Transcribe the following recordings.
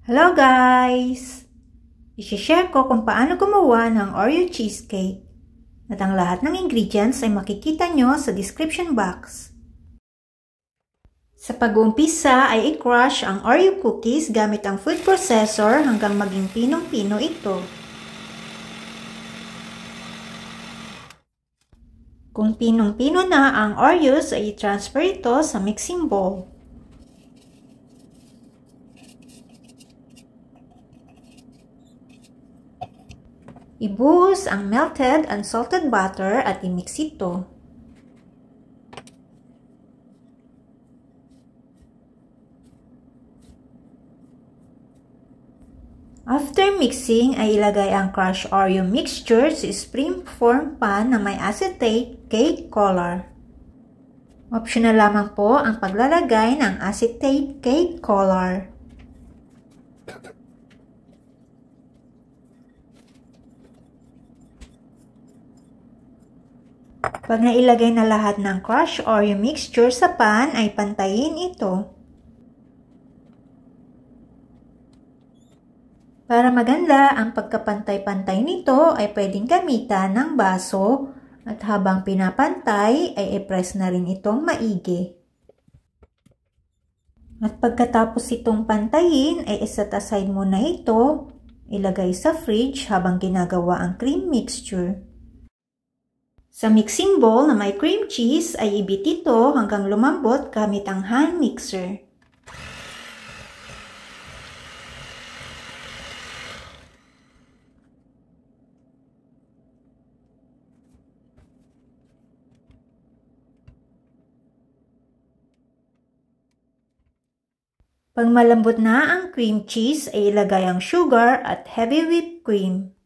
Hello guys! I-share ko kung paano gumawa ng Oreo cheesecake at ang lahat ng ingredients ay makikita nyo sa description box. Sa pag-uumpisa ay i-crush ang Oreo cookies gamit ang food processor hanggang maging pinong-pino ito. Kung pinong-pino na ang Oreos ay i-transfer ito sa mixing bowl. Ibuhos ang melted and salted butter at i-mix ito. After mixing ay ilagay ang crushed Oreo mixture sa springform pan na may acetate cake color. Optional lamang po ang paglalagay ng acetate cake color. Pag nailagay na lahat ng crushed Oreo mixture sa pan, ay pantayin ito. Para maganda ang pagkapantay-pantay nito, ay pwedeng gamitan ng baso at habang pinapantay, ay i-press na rin itong maigi. At pagkatapos itong pantayin, ay iset aside muna ito, ilagay sa fridge habang ginagawa ang cream mixture. Sa mixing bowl na may cream cheese ay ibit ito hanggang lumambot gamit ang hand mixer. Pag malambot na ang cream cheese ay ilagay ang sugar at heavy whipped cream.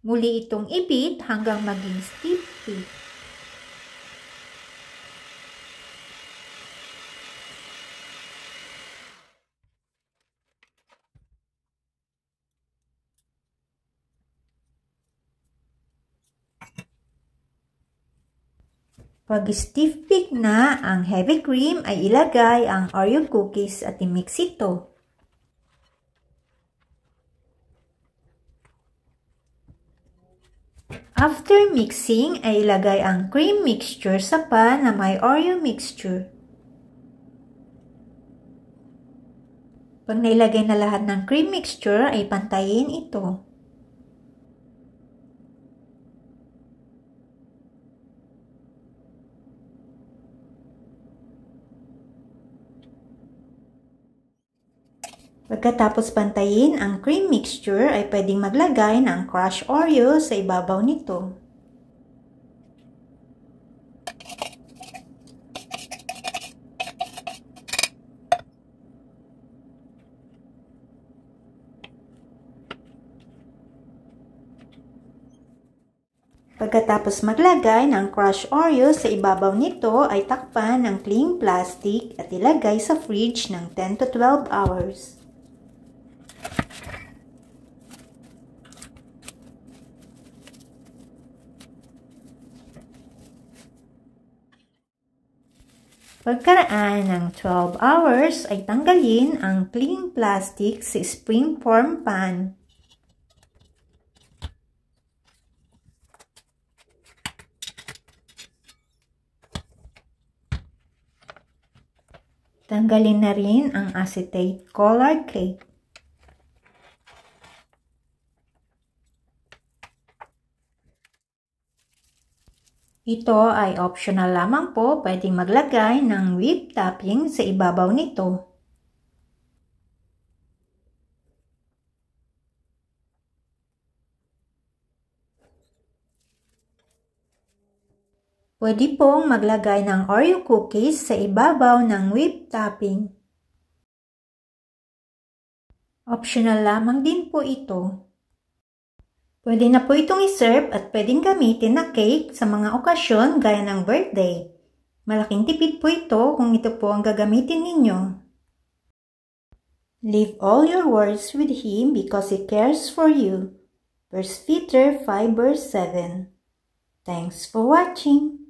Muli itong ibit hanggang maging stiffy. Pag stiff peak na ang heavy cream ay ilagay ang Oreo cookies at i-mix ito. After mixing ay ilagay ang cream mixture sa pan na may Oreo mixture. Pag nailagay na lahat ng cream mixture ay pantayin ito. Pagkatapos pantayin ang cream mixture ay pwedeng maglagay ng crushed Oreo sa ibabaw nito. Pagkatapos maglagay ng crushed Oreo sa ibabaw nito ay takpan ng cling plastic at ilagay sa fridge ng 10 to 12 hours. Pagkaraan ng 12 hours ay tanggalin ang cling plastic sa springform pan. Tanggalin na rin ang acetate colored cake. Ito ay optional lamang po, pwedeng maglagay ng whipped topping sa ibabaw nito. Pwede pong maglagay ng Oreo cookies sa ibabaw ng whipped topping. Optional lamang din po ito. Pwede na po itong iserve at pwedeng gamitin na cake sa mga okasyon gaya ng birthday. Malaking tipid po ito kung ito po ang gagamitin ninyo. Leave all your worries with Him because He cares for you. 1 Peter 5 verse 7. Thanks for watching.